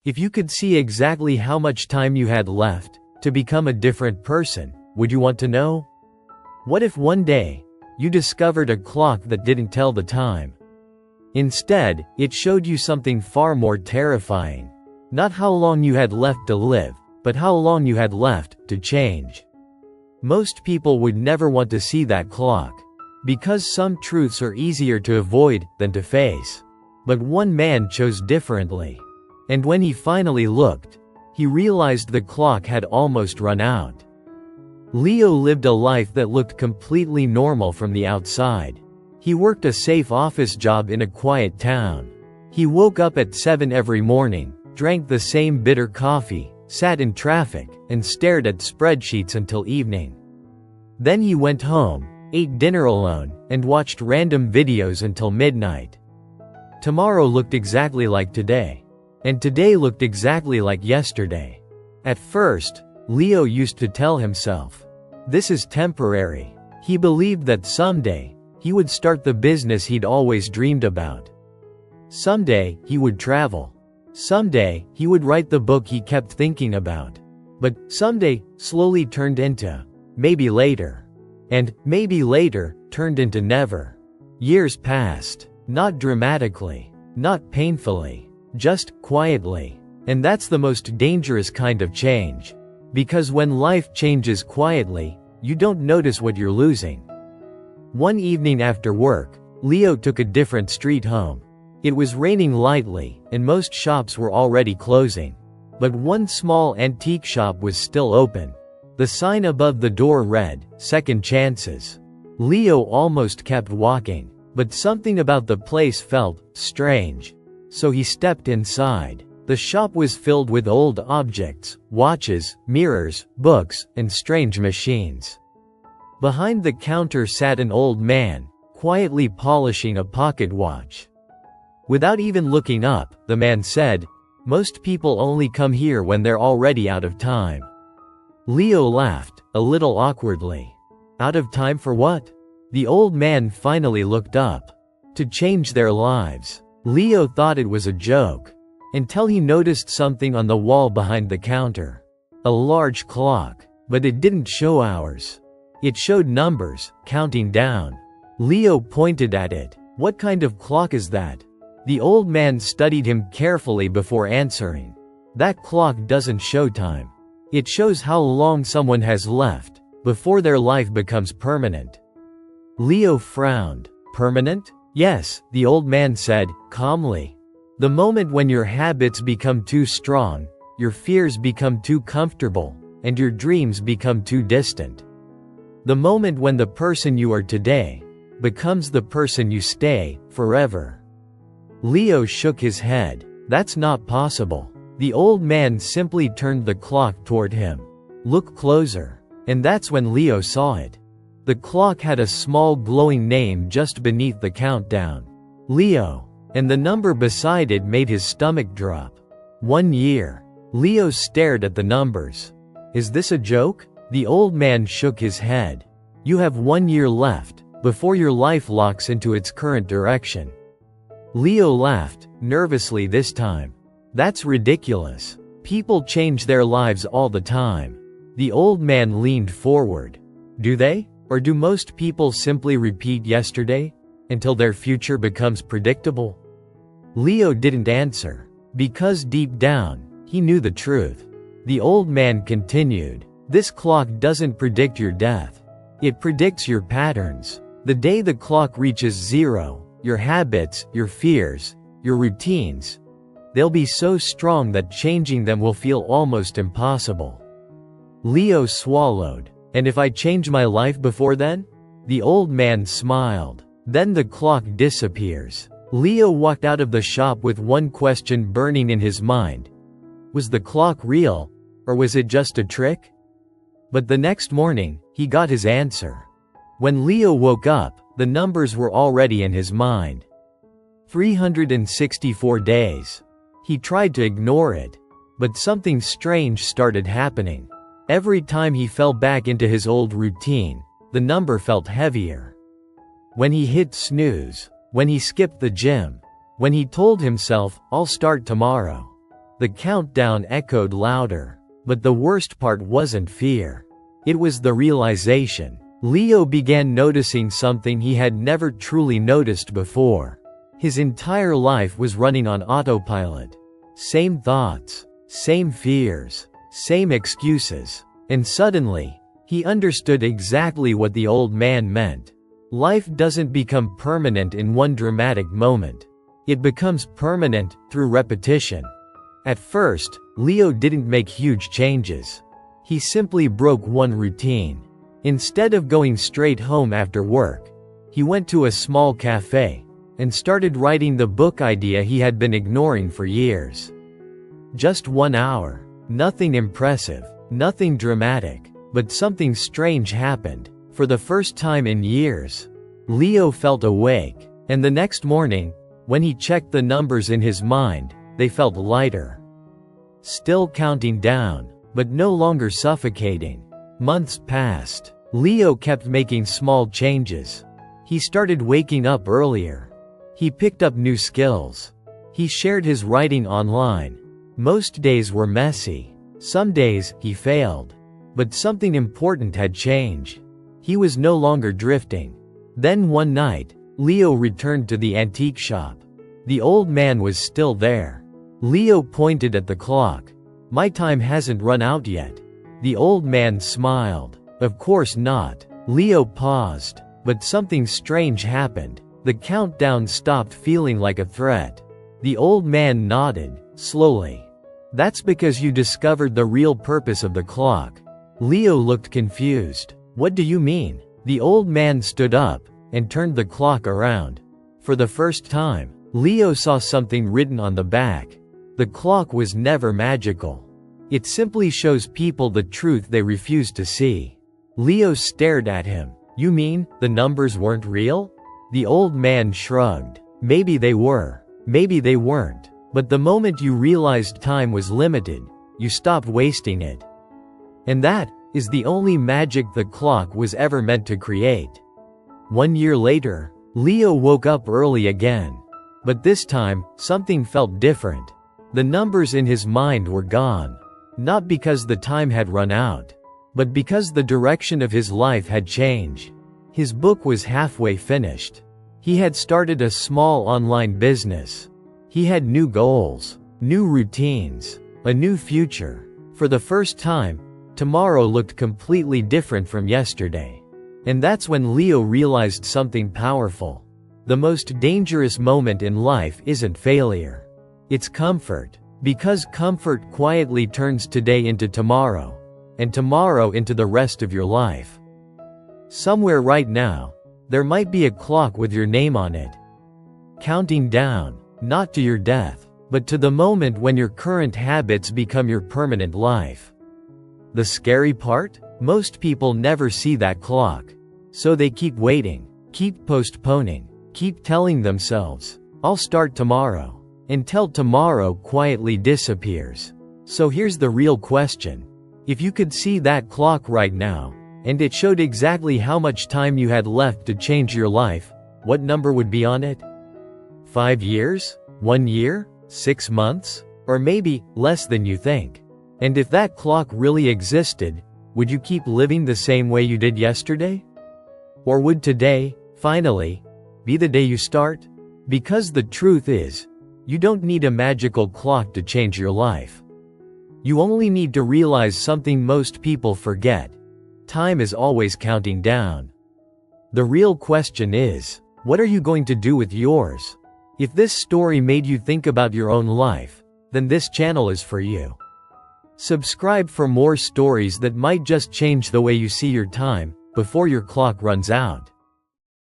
If you could see exactly how much time you had left to become a different person, would you want to know? What if one day, you discovered a clock that didn't tell the time? Instead, it showed you something far more terrifying. Not how long you had left to live, but how long you had left to change. Most people would never want to see that clock, because some truths are easier to avoid than to face. But one man chose differently. And when he finally looked, he realized the clock had almost run out. Leo lived a life that looked completely normal from the outside. He worked a safe office job in a quiet town. He woke up at 7 every morning, drank the same bitter coffee, sat in traffic, and stared at spreadsheets until evening. Then he went home, ate dinner alone, and watched random videos until midnight. Tomorrow looked exactly like today. And today looked exactly like yesterday. At first, Leo used to tell himself, "This is temporary." He believed that someday, he would start the business he'd always dreamed about. Someday, he would travel. Someday, he would write the book he kept thinking about. But someday slowly turned into maybe later. And maybe later turned into never. Years passed, not dramatically, not painfully, just quietly. And that's the most dangerous kind of change. Because when life changes quietly, you don't notice what you're losing. One evening after work, Leo took a different street home. It was raining lightly, and most shops were already closing. But one small antique shop was still open. The sign above the door read, "Second Chances." Leo almost kept walking, but something about the place felt strange. So he stepped inside. The shop was filled with old objects, watches, mirrors, books, and strange machines. Behind the counter sat an old man, quietly polishing a pocket watch. Without even looking up, the man said, "Most people only come here when they're already out of time." Leo laughed, a little awkwardly. Out of time for what? The old man finally looked up. To change their lives. Leo thought it was a joke. Until he noticed something on the wall behind the counter. A large clock. But it didn't show hours. It showed numbers, counting down. Leo pointed at it. "What kind of clock is that?" The old man studied him carefully before answering. "That clock doesn't show time. It shows how long someone has left, before their life becomes permanent." Leo frowned. "Permanent?" "Yes," the old man said, calmly. "The moment when your habits become too strong, your fears become too comfortable, and your dreams become too distant. The moment when the person you are today becomes the person you stay forever." Leo shook his head. "That's not possible." The old man simply turned the clock toward him. "Look closer." And that's when Leo saw it. The clock had a small glowing name just beneath the countdown. Leo. And the number beside it made his stomach drop. 1 year. Leo stared at the numbers. "Is this a joke?" The old man shook his head. "You have 1 year left, before your life locks into its current direction." Leo laughed, nervously this time. "That's ridiculous. People change their lives all the time." The old man leaned forward. "Do they? Or do most people simply repeat yesterday? Until their future becomes predictable?" Leo didn't answer. Because deep down, he knew the truth. The old man continued. "This clock doesn't predict your death. It predicts your patterns. The day the clock reaches 0, your habits, your fears, your routines, they'll be so strong that changing them will feel almost impossible." Leo swallowed. "And if I change my life before then?" The old man smiled. "Then the clock disappears." Leo walked out of the shop with one question burning in his mind. Was the clock real? Or was it just a trick? But the next morning, he got his answer. When Leo woke up, the numbers were already in his mind. 364 days. He tried to ignore it. But something strange started happening. Every time he fell back into his old routine, the number felt heavier. When he hit snooze, when he skipped the gym, when he told himself, "I'll start tomorrow," The countdown echoed louder. But the worst part wasn't fear. It was the realization. Leo began noticing something he had never truly noticed before. His entire life was running on autopilot. Same thoughts, same fears, same excuses. And suddenly, he understood exactly what the old man meant. Life doesn't become permanent in one dramatic moment. It becomes permanent through repetition. At first, Leo didn't make huge changes. He simply broke one routine. Instead of going straight home after work, he went to a small cafe and started writing the book idea he had been ignoring for years. Just 1 hour. Nothing impressive, nothing dramatic, but something strange happened. For the first time in years, Leo felt awake, and the next morning, when he checked the numbers in his mind, they felt lighter. Still counting down, but no longer suffocating. Months passed. Leo kept making small changes. He started waking up earlier. He picked up new skills. He shared his writing online. Most days were messy. Some days, he failed. But something important had changed. He was no longer drifting. Then one night, Leo returned to the antique shop. The old man was still there. Leo pointed at the clock. "My time hasn't run out yet." The old man smiled. "Of course not." Leo paused, but something strange happened. The countdown stopped feeling like a threat. The old man nodded, slowly. "That's because you discovered the real purpose of the clock." Leo looked confused. "What do you mean?" The old man stood up and turned the clock around. For the first time, Leo saw something written on the back. The clock was never magical. It simply shows people the truth they refuse to see. Leo stared at him. "You mean, the numbers weren't real?" The old man shrugged. "Maybe they were. Maybe they weren't. But the moment you realized time was limited, you stopped wasting it. And that is the only magic the clock was ever meant to create." 1 year later, Leo woke up early again. But this time, something felt different. The numbers in his mind were gone. Not because the time had run out, but because the direction of his life had changed. His book was halfway finished. He had started a small online business. He had new goals, new routines, a new future. For the first time, tomorrow looked completely different from yesterday. And that's when Leo realized something powerful. The most dangerous moment in life isn't failure. It's comfort. Because comfort quietly turns today into tomorrow, and tomorrow into the rest of your life. Somewhere right now, there might be a clock with your name on it. Counting down, not to your death, but to the moment when your current habits become your permanent life. The scary part? Most people never see that clock. So they keep waiting, keep postponing, keep telling themselves, "I'll start tomorrow." Until tomorrow quietly disappears. So here's the real question. If you could see that clock right now, and it showed exactly how much time you had left to change your life, what number would be on it? 5 years? 1 year? 6 months? Or maybe, less than you think? And if that clock really existed, would you keep living the same way you did yesterday? Or would today, finally, be the day you start? Because the truth is, you don't need a magical clock to change your life. You only need to realize something most people forget. Time is always counting down. The real question is, what are you going to do with yours? If this story made you think about your own life, then this channel is for you. Subscribe for more stories that might just change the way you see your time before your clock runs out.